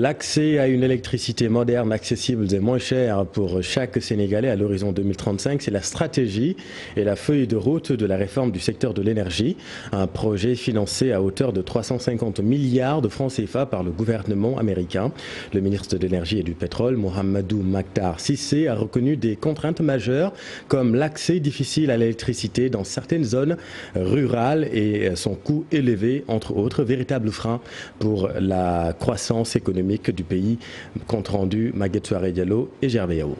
L'accès à une électricité moderne, accessible et moins chère pour chaque Sénégalais à l'horizon 2035, c'est la stratégie et la feuille de route de la réforme du secteur de l'énergie. Un projet financé à hauteur de 350 milliards de francs CFA par le gouvernement américain. Le ministre de l'Énergie et du Pétrole, Mohamedou Makhtar Cissé, a reconnu des contraintes majeures comme l'accès difficile à l'électricité dans certaines zones rurales et son coût élevé, entre autres, véritables freins pour la croissance économique du pays. Compte rendu Maguette Souaré Diallo et Gervais Yao.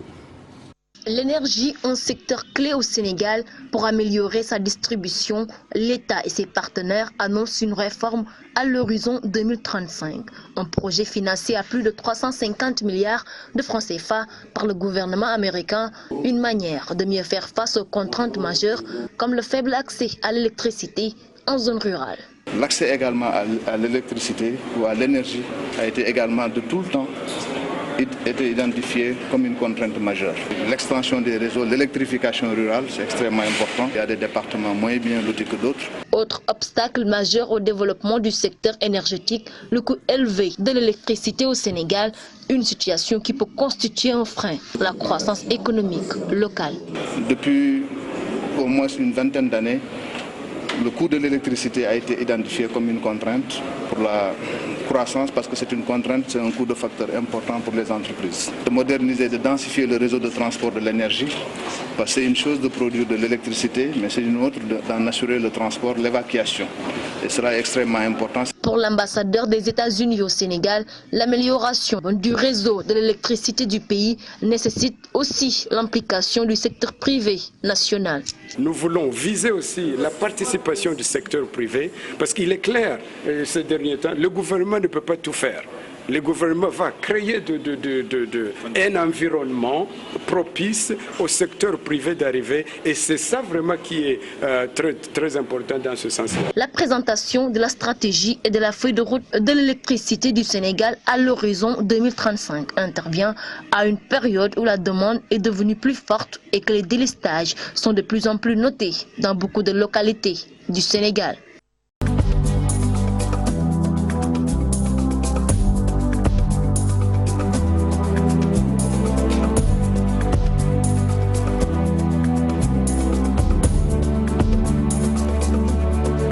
L'énergie, un secteur clé au Sénégal. Pour améliorer sa distribution, l'État et ses partenaires annoncent une réforme à l'horizon 2035. Un projet financé à plus de 350 milliards de francs CFA par le gouvernement américain. Une manière de mieux faire face aux contraintes majeures comme le faible accès à l'électricité en zone rurale. L'accès également à l'électricité ou à l'énergie a été également de tout le temps identifié comme une contrainte majeure. L'extension des réseaux, l'électrification rurale, c'est extrêmement important. Il y a des départements moins bien lotis que d'autres. Autre obstacle majeur au développement du secteur énergétique, le coût élevé de l'électricité au Sénégal, une situation qui peut constituer un frein à la croissance économique locale. Depuis au moins une vingtaine d'années, le coût de l'électricité a été identifié comme une contrainte pour la croissance parce que c'est une contrainte, c'est un coût de facteur important pour les entreprises. De moderniser, de densifier le réseau de transport de l'énergie, parce que c'est une chose de produire de l'électricité, mais c'est une autre d'en assurer le transport, l'évacuation. Et cela est extrêmement important. Pour l'ambassadeur des États-Unis au Sénégal, l'amélioration du réseau de l'électricité du pays nécessite aussi l'implication du secteur privé national. Nous voulons viser aussi la participation du secteur privé parce qu'il est clair, ces derniers temps, le gouvernement ne peut pas tout faire. Le gouvernement va créer un environnement propice au secteur privé d'arriver et c'est ça vraiment qui est très important dans ce sens-là. La présentation de la stratégie et de la feuille de route de l'électricité du Sénégal à l'horizon 2035 intervient à une période où la demande est devenue plus forte et que les délestages sont de plus en plus notés dans beaucoup de localités du Sénégal.